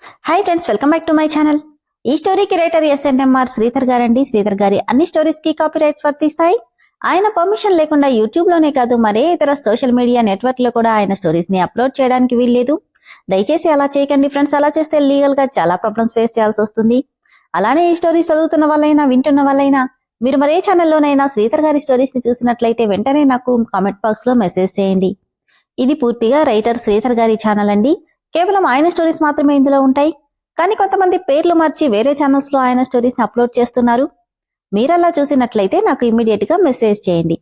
Hi friends, welcome back to my channel. ఈ స్టోరీకి writer SNMR Sridhar గారండి. శ్రీధర్ గారి అన్ని స్టోరీస్ కి కాపీ రైట్స్ వర్తిస్తాయి. ఆయన పర్మిషన్ లేకుండా యూట్యూబ్ లోనే కాదు, మరే ఇతర సోషల్ మీడియా నెట్వర్క్ లో కూడా ఆయన స్టోరీస్ ని అప్లోడ్ చేయడానికి వీల్లేదు. దయచేసి అలా చేయకండి ఫ్రెండ్స్. అలా చేస్తే లీగల్ గా చాలా ప్రాబ్లమ్స్ ఫేస్ చేయాల్సి వస్తుంది. అలానే ఈ స్టోరీస్ చదువుతున్న వాళ్ళైనా వింటున్న వాళ్ళైనా మీరు మరే ఛానల్లోనైనా శ్రీధర్ గారి స్టోరీస్ ని చూసినట్లయితే వెంటనే నాకు కామెంట్ బాక్స్ లో మెసేజ్ చేయండి. ఇది పూర్తిగా రైటర్ శ్రీధర్ గారి ఛానల్ అండి. కేవలం ఆయన స్టోరీస్ మాత్రమే ఇందులో ఉంటాయి. కానీ కొంతమంది పేర్లు మార్చి వేరే ఛానల్స్ లో ఆయన స్టోరీస్ ని అప్లోడ్ చేస్తున్నారు. మీరలా చూసినట్లయితే నాకు ఇమ్మీడియట్ గా మెసేజ్ చేయండి.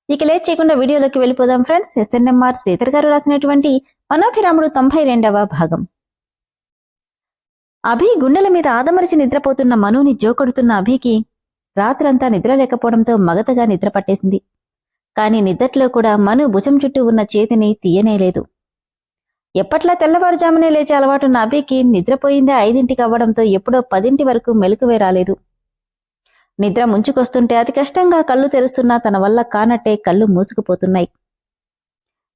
ఇక లేట్ చేయకుండా వీడియోలోకి వెళ్ళిపోదాం ఫ్రెండ్స్. ఎస్ఎన్ఎంఆర్ శ్రీధర్ గారు రాసినటువంటి మనోభిరాముడు 92వ భాగం. అభి గుండెల మీద ఆదమరిచి నిద్రపోతున్న మనుని జోకొడుతున్న అభికి రాత్రంతా నిద్ర లేకపోవడంతో మగతగా నిద్ర పట్టేసింది. కాని నిద్దట్లో కూడా మను భుజం చుట్టూ ఉన్న చేతిని తీయనేలేదు. ఎప్పట్లా తెల్లవారుజామునే లేచే అలవాటున్న అభికి నిద్రపోయిందే 5ంటికి అవ్వడంతో ఎప్పుడో 10ంటి వరకు మెలకువే రాలేదు. నిద్ర ముంచుకొస్తుంటే అతి కష్టంగా కళ్ళు తెరుస్తున్నా తన వల్ల కానట్టే కళ్ళు మూసుకుపోతున్నాయి.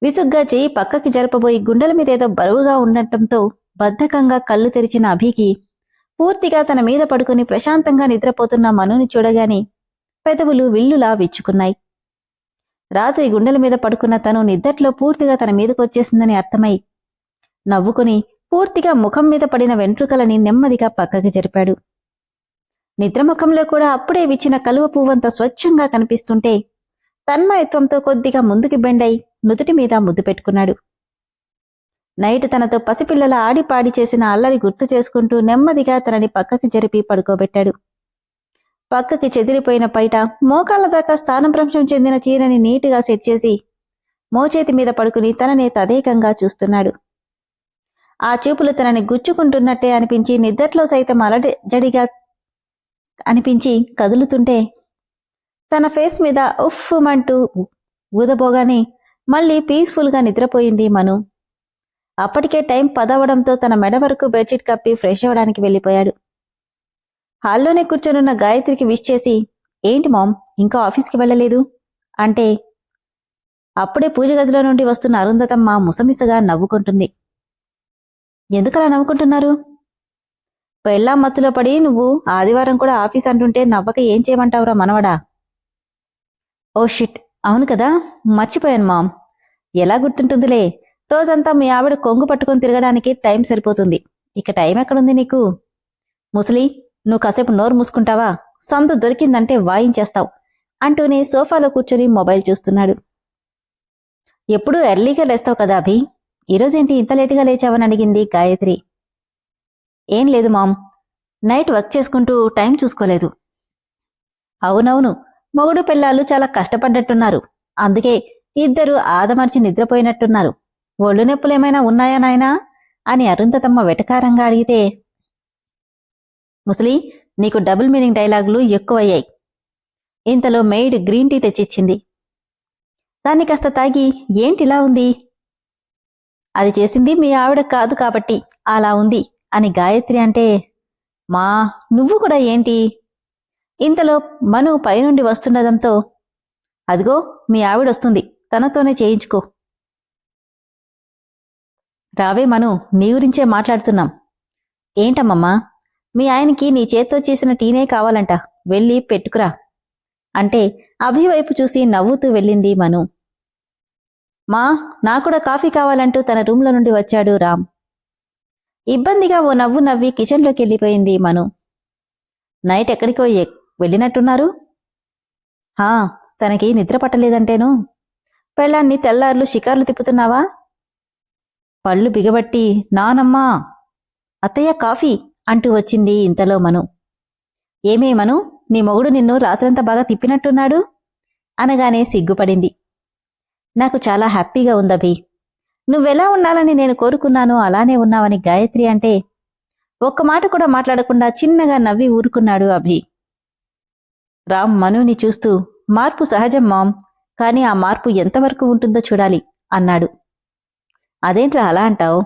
విసుగ్గా చెయ్యి పక్కకి జరపబోయి గుండెల మీదేదో బరువుగా ఉండటంతో బద్ధకంగా కళ్ళు తెరిచిన అభికి పూర్తిగా తన మీద పడుకుని ప్రశాంతంగా నిద్రపోతున్న మనుని చూడగాని పెదవులు విల్లులా విచ్చుకున్నాయి. రాత్రి గుండెల మీద పడుకున్న తను నిద్దట్లో పూర్తిగా తన మీదకొచ్చేసిందని అర్థమై నవ్వుకుని పూర్తిగా ముఖం మీద పడిన వెంట్రుకలని నెమ్మదిగా పక్కకి జరిపాడు. నిద్రముఖంలో కూడా అప్పుడే విచ్చిన కలువ పువ్వంత స్వచ్ఛంగా కనిపిస్తుంటే తన్మయత్వంతో కొద్దిగా ముందుకి బెండై నుదుటి మీద ముద్దు పెట్టుకున్నాడు. నైట్ తనతో పసిపిల్లల ఆడిపాడి చేసిన అల్లరి గుర్తు చేసుకుంటూ నెమ్మదిగా తనని పక్కకి జరిపి పడుకోబెట్టాడు. పక్కకి చెదిరిపోయిన పైట మోకాళ్ల దాకా స్థానభ్రంశం చెందిన చీరని నీటుగా సెట్ చేసి మోచేతి మీద పడుకుని తననే తదేకంగా చూస్తున్నాడు. ఆ చూపులు తనని గుచ్చుకుంటున్నట్టే అనిపించి నిద్దట్లో సైతం అలజడిగా అనిపించి కదులుతుంటే తన ఫేస్ మీద ఉఫ్ఫుమంటూ ఊదబోగానే మళ్ళీ పీస్ఫుల్గా నిద్రపోయింది మను. అప్పటికే టైం 10 అవడంతో తన మెడ వరకు బెడ్షీట్ కప్పి ఫ్రెష్ అవ్వడానికి వెళ్ళిపోయాడు. హాల్లోనే కూర్చొనున్న గాయత్రికి విష్ చేసి, ఏంటి మామ్ ఇంకా ఆఫీస్కి వెళ్ళలేదు అంటే అప్పుడే పూజ గదిలో నుండి వస్తున్న అరుంధతమ్మ ముసమిసగా నవ్వుకుంటుంది. ఎందుకలా నవ్వుకుంటున్నారు? పెళ్ళాం మత్తులో పడి నువ్వు ఆదివారం కూడా ఆఫీస్ అంటుంటే నవ్వక ఏం చేయమంటావురా మనవడా? ఓ షిట్, అవును కదా, మర్చిపోయాను మామ్. ఎలా గుర్తుంటుందిలే, రోజంతా మీ ఆవిడ కొంగు పట్టుకుని తిరగడానికి టైం సరిపోతుంది. ఇక టైం ఎక్కడుంది నీకు? ముసలి, నువ్వు కాసేపు నోరు మూసుకుంటావా? సందు దొరికిందంటే వాయించేస్తావు అంటూనే సోఫాలో కూర్చొని మొబైల్ చూస్తున్నాడు. ఎప్పుడూ ఎర్లీగా లేస్తావు కదా అభి, ఈరోజేంటి ఇంత లేటుగా లేచావని అడిగింది గాయత్రి. ఏం లేదు మామ్, నైట్ వర్క్ చేసుకుంటూ టైం చూసుకోలేదు. అవునవును, మొగుడు పిల్లాలు చాలా కష్టపడ్డట్టున్నారు. అందుకే ఇద్దరు ఆదమర్చి నిద్రపోయినట్టున్నారు. ఒళ్ళు నొప్పులేమైనా ఉన్నాయా నాయనా అని అరుంధతమ్మ వెటకారంగా అడిగితే, ముసలి, నీకు డబుల్ మీనింగ్ డైలాగులు ఎక్కువయ్యాయి. ఇంతలో మెయిడ్ గ్రీన్ టీ తెచ్చిచ్చింది. దాన్ని కాస్త తాగి ఏంటిలా ఉంది? అది చేసింది మీ ఆవిడ కాదు కాబట్టి అలా ఉంది అని గాయత్రి అంటే, మా నువ్వు కూడా ఏంటి? ఇంతలో మను పైనుండి వస్తుండడంతో, అదిగో మీ ఆవిడొస్తుంది, తనతోనే చేయించుకో. రావే మను, నీ గురించే మాట్లాడుతున్నాం. ఏంటమ్మమ్మా? మీ ఆయనకి నీ చేత్తో చేసిన టీనే కావాలంట, వెళ్ళి పెట్టుకురా అంటే అభి వైపు చూసి నవ్వుతూ వెళ్ళింది మను. మా నాకూడా కాఫీ కావాలంటూ తన రూంలో నుండి వచ్చాడు రామ్. ఇబ్బందిగా ఓ నవ్వు నవ్వి కిచెన్లోకి వెళ్ళిపోయింది మను. నైట్ ఎక్కడికో వెళ్ళినట్టున్నారు? హా, తనకి నిద్ర పట్టలేదంటేను. పెళ్ళాన్ని తెల్లార్లు షికార్లు తిప్పుతున్నావా? పళ్ళు బిగబట్టి నానమ్మా, అత్తయ్య కాఫీ అంటూ వచ్చింది ఇంతలో మను. ఏమే మను, నీ మొగుడు నిన్ను రాత్రంతా బాగా తిప్పినట్టున్నాడు అనగానే సిగ్గుపడింది. నాకు చాలా హ్యాపీగా ఉందభి. నువ్వెలా ఉండాలని నేను కోరుకున్నానో అలానే ఉన్నావని గాయత్రి అంటే ఒక్క మాట కూడా మాట్లాడకుండా చిన్నగా నవ్వి ఊరుకున్నాడు అభి. రామ్ మనుని చూస్తూ, మార్పు సహజం మామ్, కానీ ఆ మార్పు ఎంతవరకు ఉంటుందో చూడాలి అన్నాడు. అదేంట్రా అలా అంటావు?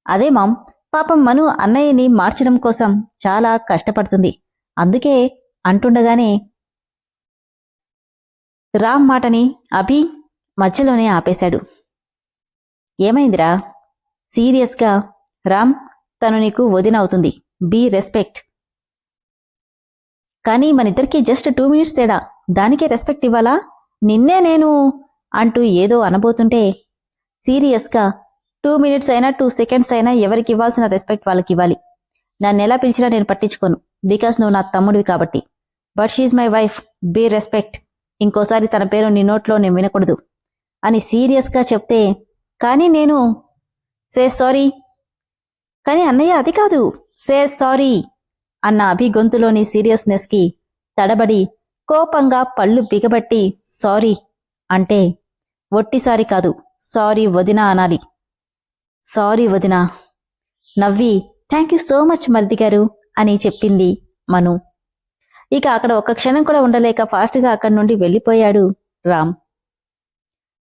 అదే మామ్, పాపం మను అన్నయ్యని మార్చడం కోసం చాలా కష్టపడుతుంది, అందుకే అంటుండగానే రామ్ మాటని అభి మధ్యలోనే ఆపేశాడు. ఏమైందిరా? సీరియస్గా రామ్, తను నీకు వదిన అవుతుంది. Be respect. కానీ మనిద్దరికీ జస్ట్ 2 మినిట్స్ తేడా, దానికే రెస్పెక్ట్ ఇవ్వాలా? నిన్నే నేను అంటూ ఏదో అనబోతుంటే సీరియస్గా 2 మినిట్స్ అయినా 2 సెకండ్స్ అయినా ఎవరికి ఇవ్వాల్సిన రెస్పెక్ట్ వాళ్ళకివ్వాలి. నన్నెలా పిలిచినా నేను పట్టించుకోను, బికాస్ నువ్వు నా తమ్ముడివి కాబట్టి. But she's my wife, be respect. ఇంకోసారి తన పేరు నీ నోట్లో నేను వినకూడదు అని సీరియస్గా చెప్తే, కానీ నేను సే సారీ. కానీ అన్నయ్య అది కాదు, సే సారీ అన్న అభి గొంతులోని సీరియస్నెస్కి తడబడి కోపంగా పళ్ళు బిగబట్టి సారీ అంటే ఒట్టిసారి కాదు, సారీ వదినా అనాలి. సారీ వదినా. నవ్వి థ్యాంక్ యూ సో మచ్ మరిది గారు అని చెప్పింది మను. ఇక అక్కడ ఒక్క క్షణం కూడా ఉండలేక ఫాస్ట్గా అక్కడి నుండి వెళ్ళిపోయాడు రామ్.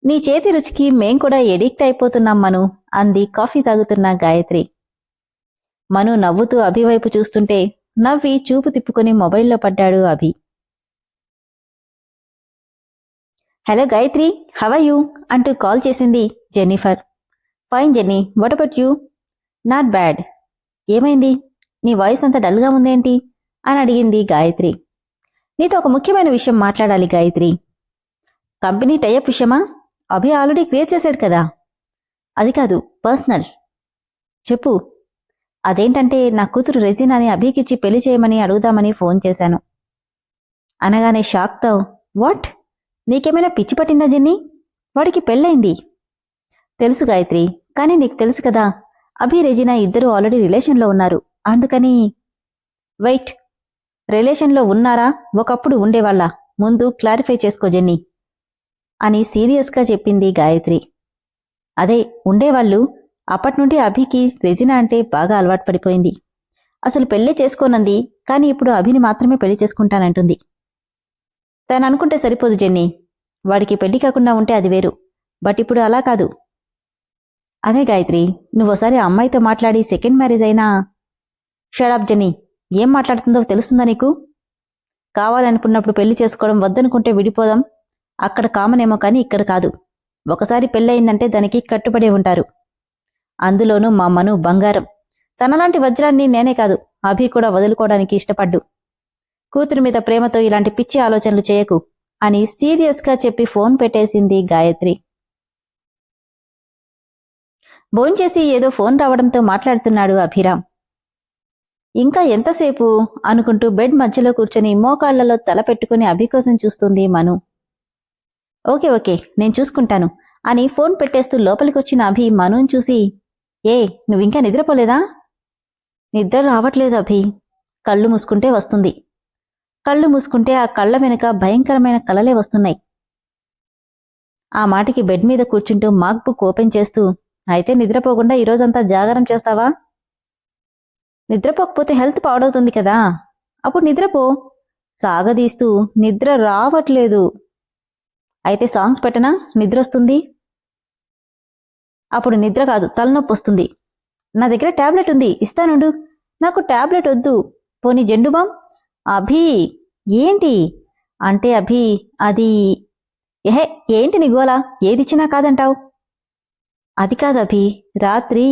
నీ చేతి రుచికి మేం కూడా ఎడిక్ట్ అయిపోతున్నాం మను అంది కాఫీ తాగుతున్న గాయత్రి. మను నవ్వుతూ అభి వైపు చూస్తుంటే నవ్వి చూపు తిప్పుకొని మొబైల్లో పడ్డాడు Abhi. Hello Gayatri, how are you అంటూ కాల్ చేసింది Jennifer. Fine Jenny, what about you? Not bad. ఏమైంది, నీ వాయిస్ అంత డల్గా ఉందేంటి అని అడిగింది గాయత్రి. నీతో ఒక ముఖ్యమైన విషయం మాట్లాడాలి గాయత్రి. కంపెనీ టైఅప్ విషయమా? అభి ఆల్రెడీ క్లియర్ చేశాడు కదా. అది కాదు, పర్సనల్. చెప్పు. అదేంటంటే నా కూతురు రెజినాని అభికిచ్చి పెళ్లి చేయమని అడుగుదామని ఫోన్ చేశాను అనగానే షాక్తో, వాట్? నీకేమైనా పిచ్చి పట్టిందా జెన్నీ? వాడికి పెళ్ళైంది. తెలుసు గాయత్రి, కానీ నీకు తెలుసు కదా అభి రెజినా ఇద్దరూ ఆల్రెడీ రిలేషన్లో ఉన్నారు. అందుకని. వెయిట్, రిలేషన్లో ఉన్నారా? ఒకప్పుడు ఉండేవాళ్ళ? ముందు క్లారిఫై చేసుకో జెన్నీ అని సీరియస్గా చెప్పింది గాయత్రి. అదే ఉండేవాళ్ళు. అప్పట్నుండి అభికి రెజినా అంటే బాగా అలవాటు పడిపోయింది. అసలు పెళ్లి చేసుకోనంది, కానీ ఇప్పుడు అభిని మాత్రమే పెళ్లి చేసుకుంటానంటుంది. తను అనుకుంటే సరిపోదు జెన్నీ. వాడికి పెళ్లి కాకుండా ఉంటే అది వేరు, బట్ ఇప్పుడు అలా కాదు. అదే గాయత్రి, నువ్వోసారి ఆ అమ్మాయితో మాట్లాడి సెకండ్ మ్యారేజ్ అయినా. షడప్ జెన్నీ, ఏం మాట్లాడుతుందో తెలుస్తుందా నీకు? కావాలనుకున్నప్పుడు పెళ్లి చేసుకోవడం, వద్దనుకుంటే విడిపోదాం. అక్కడ కామనేమో కానీ ఇక్కడ కాదు. ఒకసారి పెళ్ళయిందంటే దానికి కట్టుబడే ఉంటారు. అందులోనూ మా మను బంగారం. తనలాంటి వజ్రాన్ని నేనే కాదు, అభి కూడా వదులుకోవడానికి ఇష్టపడ్డు. కూతురు మీద ప్రేమతో ఇలాంటి పిచ్చి ఆలోచనలు చేయకు అని సీరియస్గా చెప్పి ఫోన్ పెట్టేసింది గాయత్రి. భోంచేసి ఏదో ఫోన్ రావడంతో మాట్లాడుతున్నాడు అభిరామ్. ఇంకా ఎంతసేపు అనుకుంటూ బెడ్ మధ్యలో కూర్చొని మోకాళ్లలో తల పెట్టుకుని అభి కోసం చూస్తుంది మను. ఓకే ఓకే, నేను చూసుకుంటాను అని ఫోన్ పెట్టేస్తూ లోపలికొచ్చిన అభి మనుని చూసి, ఏ నువ్వింకా నిద్రపోలేదా? నిద్ర రావట్లేదు అభి, కళ్ళు మూసుకుంటే వస్తుంది. కళ్ళు మూసుకుంటే ఆ కళ్ళ వెనుక భయంకరమైన కలలే వస్తున్నాయి. ఆ మాటకి బెడ్ మీద కూర్చుంటూ మాక్ బుక్ ఓపెన్ చేస్తూ, అయితే నిద్రపోకుండా ఈరోజంతా జాగారం చేస్తావా? నిద్రపోకపోతే హెల్త్ పాడవుతుంది కదా, అప్పుడు నిద్రపో. సాగదీస్తూ నిద్ర రావట్లేదు. అయితే సాంగ్స్ పెట్టనా? నిద్రొస్తుంది. అప్పుడు నిద్ర కాదు, తలనొప్పి వస్తుంది. నా దగ్గర టాబ్లెట్ ఉంది, ఇస్తానుండు. నాకు టాబ్లెట్ వద్దు. పోనీ జెండుబాం? అభి ఏంటి అంటే, అభి అది. ఎహే, ఏంటి నిగోలా? ఏదిచ్చినా కాదంటావు? అది కాదభి, రాత్రి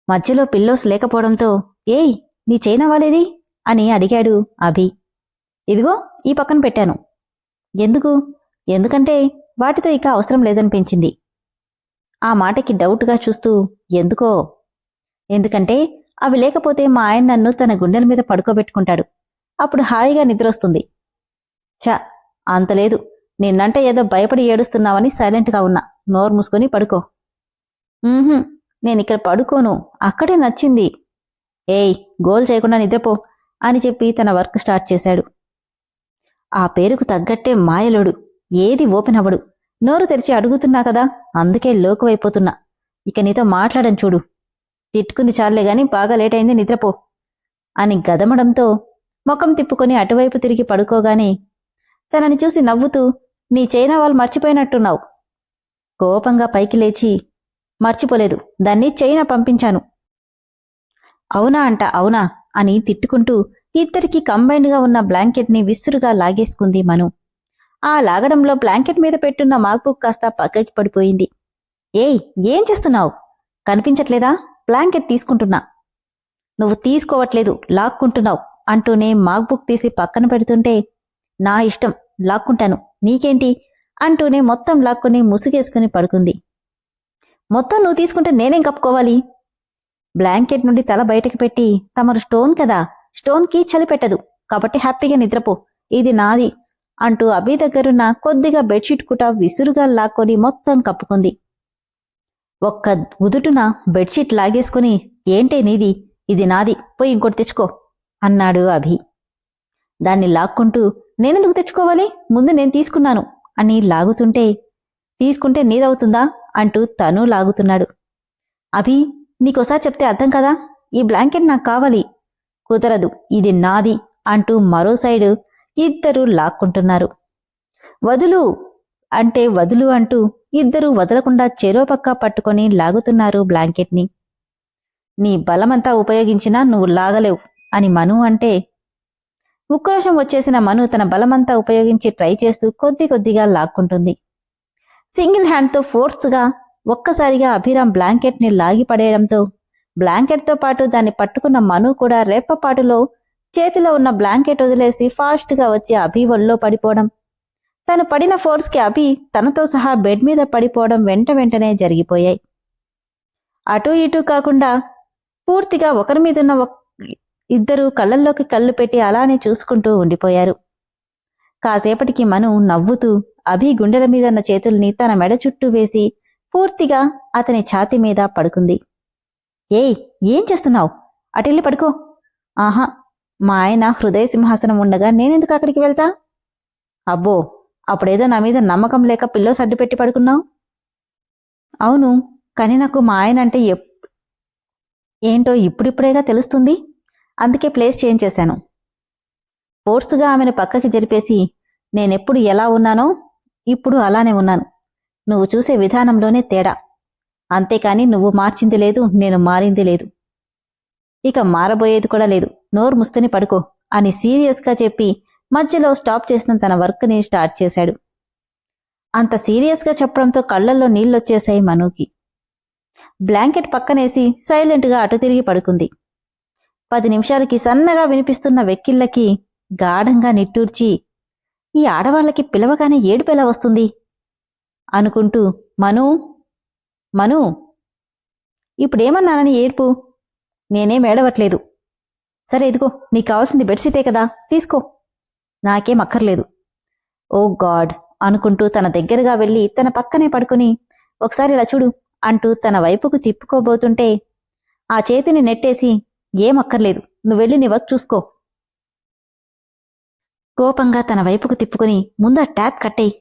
మధ్యలో పిల్లోస్ లేకపోవడంతో, ఏయ్ నీ చైనా వాలేది అని అడిగాడు అభి. ఇదిగో ఈ పక్కన పెట్టాను. ఎందుకు? ఎందుకంటే వాటితో ఇక అవసరం లేదనిపించింది. ఆ మాటకి డౌట్గా చూస్తూ, ఎందుకో? ఎందుకంటే అవి లేకపోతే మా ఆయన నన్ను తన గుండెల మీద పడుకోబెట్టుకుంటాడు. అప్పుడు హాయిగా నిద్రొస్తుంది. చ అంతలేదు. నిన్నంటే ఏదో భయపడి ఏడుస్తున్నావని సైలెంట్గా ఉన్నా. నోరు మూసుకొని పడుకో. నేనిక్కడ పడుకోను, అక్కడే నచ్చింది. ఏయ్ గోల్ చేయకుండా నిద్రపో అని చెప్పి తన వర్క్ స్టార్ట్ చేశాడు. ఆ పేరుకు తగ్గట్టే మాయలోడు. ఏది ఓపెన్ అవ్వడు. నోరు తెరిచి అడుగుతున్నా కదా, అందుకే లోకువైపోతున్నా. ఇక నీతో మాట్లాడడం చూడు. తిట్టుకుంది చాలే గాని బాగా లేట్ అయింది, నిద్రపో అని గదమడంతో ముఖం తిప్పుకొని అటువైపు తిరిగి పడుకోగానే తనని చూసి నవ్వుతూ, నీ చైనా వాళ్ళు మర్చిపోయినట్టున్నావు. కోపంగా పైకి లేచి, మర్చిపోలేదు, దాన్ని చైనా పంపించాను. అవునా అంట, అవునా అని తిట్టుకుంటూ ఇద్దరికీ కంబైన్డ్గా ఉన్న బ్లాంకెట్ని విసురుగా లాగేసుకుంది మను. ఆ లాగడంలో బ్లాంకెట్ మీద పెట్టున్న మాక్బుక్ కాస్త పక్కకి పడిపోయింది. ఏయ్ ఏం చేస్తున్నావు? కనిపించట్లేదా? బ్లాంకెట్ తీసుకుంటున్నా. నువ్వు తీసుకోవట్లేదు, లాక్కుంటున్నావు అంటూనే మాక్బుక్ తీసి పక్కన పెడుతుంటే, నా ఇష్టం, లాక్కుంటాను, నీకేంటి అంటూనే మొత్తం లాక్కుని ముసుగేసుకుని పడుకుంది. మొత్తం నువ్వు తీసుకుంటే నేనేం కప్పుకోవాలి? బ్లాంకెట్ నుండి తల బయటకు పెట్టి, తమరు స్టోన్ కదా, స్టోన్కి చలి పెట్టదు, కాబట్టి హ్యాపీగా నిద్రపో, ఇది నాది అంటూ అభి దగ్గరున్న కొద్దిగా బెడ్షీట్ కుట విసురుగా లాక్కొని మొత్తం కప్పుకుంది. ఒక్క ఉదుటున బెడ్షీట్ లాగేసుకుని, ఏంటే నీది, ఇది నాది, పోయి ఇంకోటి తెచ్చుకో అన్నాడు అభి. దాన్ని లాక్కుంటూ, నేనెందుకు తెచ్చుకోవాలి, ముందు నేను తీసుకున్నాను అని లాగుతుంటే, తీసుకుంటే నీదవుతుందా అంటూ తను లాగుతున్నాడు. అభి, నీకోసారి చెప్తే అర్థం కదా, ఈ బ్లాంకెట్ నాకు కావాలి. కుదరదు, ఇది నాది అంటూ మరో సైడు ఇద్దరూ లాక్కుంటున్నారు. వదులు అంటే వదులు అంటూ ఇద్దరూ వదలకుండా చెరోపక్క పట్టుకొని లాగుతున్నారు బ్లాంకెట్ని. నీ బలమంతా ఉపయోగించినా నువ్వు లాగలేవు అని మను అంటే, ఉక్రోషం వచ్చేసిన మను తన బలమంతా ఉపయోగించి ట్రై చేస్తూ కొద్ది కొద్దిగా లాక్కుంటుంది. సింగిల్ హ్యాండ్తో ఫోర్స్గా ఒక్కసారిగా అభిరామ్ బ్లాంకెట్ని లాగిపడేయడంతో బ్లాంకెట్తో పాటు దాన్ని పట్టుకున్న మను కూడా రెప్పపాటులో చేతిలో ఉన్న బ్లాంకెట్ వదిలేసి ఫాస్ట్గా వచ్చి అభి ఒళ్ళో పడిపోవడం, తను పడిన ఫోర్స్కి అభి తనతో సహా బెడ్ మీద పడిపోవడం వెంట వెంటనే జరిగిపోయాయి. అటూ ఇటూ కాకుండా పూర్తిగా ఒకరి మీదున్న ఇద్దరూ కళ్ళల్లోకి కళ్ళు పెట్టి అలానే చూసుకుంటూ ఉండిపోయారు. కాసేపటికి మను నవ్వుతూ అభి గుండెల మీదన్న చేతుల్ని తన మెడ చుట్టూ వేసి పూర్తిగా అతని ఛాతీ మీద పడుకుంది. ఏయ్, ఏం చేస్తున్నావు? అటెళ్ళి పడుకో. ఆహా, మా ఆయన హృదయ సింహాసనం ఉండగా నేనెందుకు అక్కడికి వెళ్తా? అబ్బో, అప్పుడేదో నా మీద నమ్మకం లేక పిల్లో సడ్డు పెట్టి పడుకున్నావు. అవును, కానీ నాకు మా ఆయన అంటే ఏంటో ఇప్పుడిప్పుడేగా తెలుస్తుంది, అందుకే ప్లేస్ చేంజ్ చేశాను. ఫోర్స్గా ఆమెను పక్కకి జరిపేసి, నేనెప్పుడు ఎలా ఉన్నానో ఇప్పుడు అలానే ఉన్నాను, నువ్వు చూసే విధానంలోనే తేడా, అంతేకాని నువ్వు మార్చింది లేదు, నేను మారింది లేదు, ఇక మారబోయేది కూడా లేదు, నోరు ముసుకుని పడుకో అని సీరియస్గా చెప్పి మధ్యలో స్టాప్ చేసిన తన వర్క్ని స్టార్ట్ చేశాడు. అంత సీరియస్గా చెప్పడంతో కళ్లల్లో నీళ్లొచ్చేశాయి మనుకి. బ్లాంకెట్ పక్కనేసి సైలెంట్గా అటు తిరిగి పడుకుంది. 10 నిమిషాలకి సన్నగా వినిపిస్తున్న వెక్కిళ్ళకి గాఢంగా నిట్టూర్చి, ఈ ఆడవాళ్లకి పిలవగానే ఏడుపెలా వస్తుంది అనుకుంటూ, మను మను, ఇప్పుడేమన్నానని ఏడుపు? నేనేం ఏడవట్లేదు. సరే ఇదిగో, నీకు కావాల్సింది బెడ్షీటే కదా, తీసుకో. నాకేం అక్కర్లేదు. ఓ గాడ్ అనుకుంటూ తన దగ్గరగా వెళ్ళి తన పక్కనే పడుకుని, ఒకసారి ఇలా చూడు అంటూ తన వైపుకు తిప్పుకోబోతుంటే ఆ చేతిని నెట్టేసి, ఏం అక్కర్లేదు, నువ్వెళ్ళి నీ వర్క్ చూసుకో. కోపంగా తన వైపుకు తిప్పుకుని, ముందా ట్యాప్ కట్టేయి.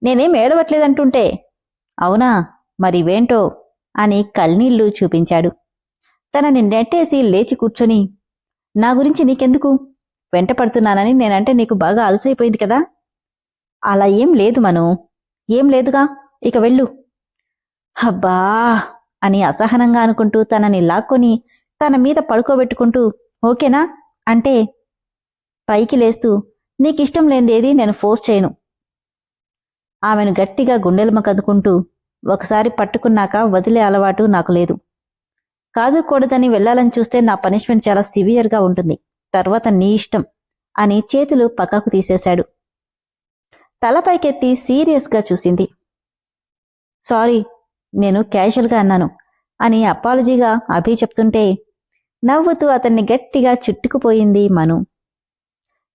నేనేం ఏడవట్లేదంటుంటే. అవునా, మరివేంటో అని కళ్ళనీళ్లు చూపించాడు. తనని నెట్టేసి లేచి కూర్చొని, నా గురించి నీకెందుకు, వెంట పడుతున్నానని నేనంటే నీకు బాగా అలసైపోయింది కదా. అలా ఏం లేదు మను, ఏం లేదుగా, ఇక వెళ్ళు. అబ్బా అని అసహనంగా అనుకుంటూ తనని లాక్కొని తన మీద పడుకోబెట్టుకుంటూ, ఓకేనా అంటే పైకి లేస్తూ, నీకిష్టం లేనిదేది నేను ఫోర్స్ చేయను. ఆమెను గట్టిగా గుండెలమ కదుకుంటూ, ఒకసారి పట్టుకున్నాక వదిలే అలవాటు నాకు లేదు. కాదుకూడదని వెళ్లాలని చూస్తే నా పనిష్మెంట్ చాలా సివియర్గా ఉంటుంది, తర్వాత నీ ఇష్టం అని చేతులు పక్కకు తీసేశాడు. తలపైకెత్తి సీరియస్గా చూసింది. సారీ, నేను క్యాజువల్గా అన్నాను అని అపాలజీగా అభి చెప్తుంటే నవ్వుతూ అతన్ని గట్టిగా చుట్టుకుపోయింది మను.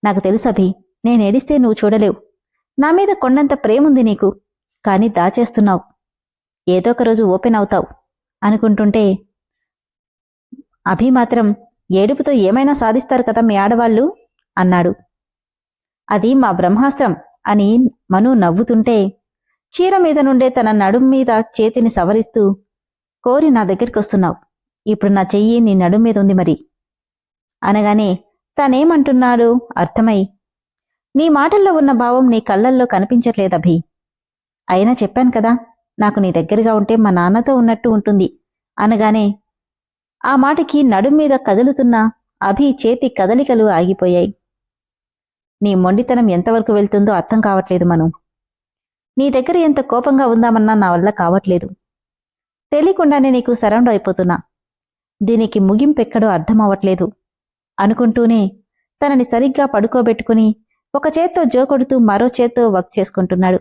నాకు తెలుసు అభి, నేనేడిస్తే నువ్వు చూడలేవు, నా మీద కొండంత ప్రేముంది నీకు, కానీ దాచేస్తున్నావు, ఏదో ఒక రోజు ఓపెన్ అవుతావు అనుకుంటుంటే, అభి మాత్రం ఏడుపుతో ఏమైనా సాధిస్తారు కదా మీ ఆడవాళ్లు అన్నాడు. అది మా బ్రహ్మాస్త్రం అని మను నవ్వుతుంటే చీర మీద నుండే తన నడుం మీద చేతిని సవరిస్తూ, కోరి నా దగ్గరికొస్తున్నావు, ఇప్పుడు నా చెయ్యి నీ నడుం మీద ఉంది మరి అనగానే తనేమంటున్నాడు అర్థమై, నీ మాటల్లో ఉన్న భావం నీ కళ్ళల్లో కనిపించట్లేదభి, అయినా చెప్పాను కదా, నాకు నీ దగ్గరగా ఉంటే మా నాన్నతో ఉన్నట్టు ఉంటుంది అనగానే ఆ మాటకి నడుం మీద కదులుతున్న అభి చేతి కదలికలు ఆగిపోయాయి. నీ మొండితనం ఎంతవరకు వెళ్తుందో అర్థం కావట్లేదు మను, నీ దగ్గర ఎంత కోపంగా ఉందామన్నా నా వల్ల కావట్లేదు. తెలియకుండానే నీకు సరౌండ్ అయిపోతున్నా. దీనికి ముగింపెక్కడో అర్థమవ్వట్లేదు అనుకుంటూనే తనని సరిగ్గా పడుకోబెట్టుకుని ఒక చేత్తో జోకొడుతూ మరో చేత్తో వర్క్ చేసుకుంటున్నాడు.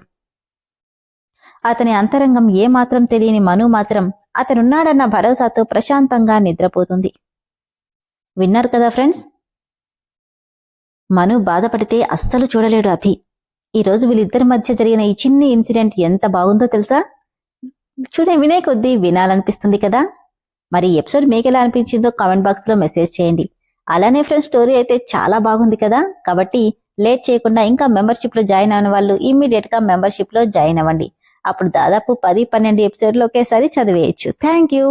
అతని అంతరంగం ఏమాత్రం తెలియని మను మాత్రం అతనున్నాడన్న భరోసాతో ప్రశాంతంగా నిద్రపోతుంది. విన్నారు కదా ఫ్రెండ్స్, మను బాధపడితే అస్సలు చూడలేడు అభి. ఈరోజు వీళ్ళిద్దరి మధ్య జరిగిన ఈ చిన్ని ఇన్సిడెంట్ ఎంత బాగుందో తెలుసా? వినే కొద్దీ వినాలనిపిస్తుంది కదా. మరి ఈ ఎపిసోడ్ మీకెలా అనిపించిందో కామెంట్ బాక్స్ లో మెసేజ్ చేయండి. అలానే ఫ్రెండ్స్, స్టోరీ అయితే చాలా బాగుంది కదా. కాబట్టి లేట్ చేయకుండా ఇంకా మెంబర్షిప్ లో జాయిన్ అయిన వాళ్ళు ఇమ్మీడియట్ గా మెంబర్షిప్ లో జాయిన్ అవ్వండి. అప్పుడు దాదాపు 10-12 ఎపిసోడ్లు ఒకేసారి చదివేయచ్చు. Thank you.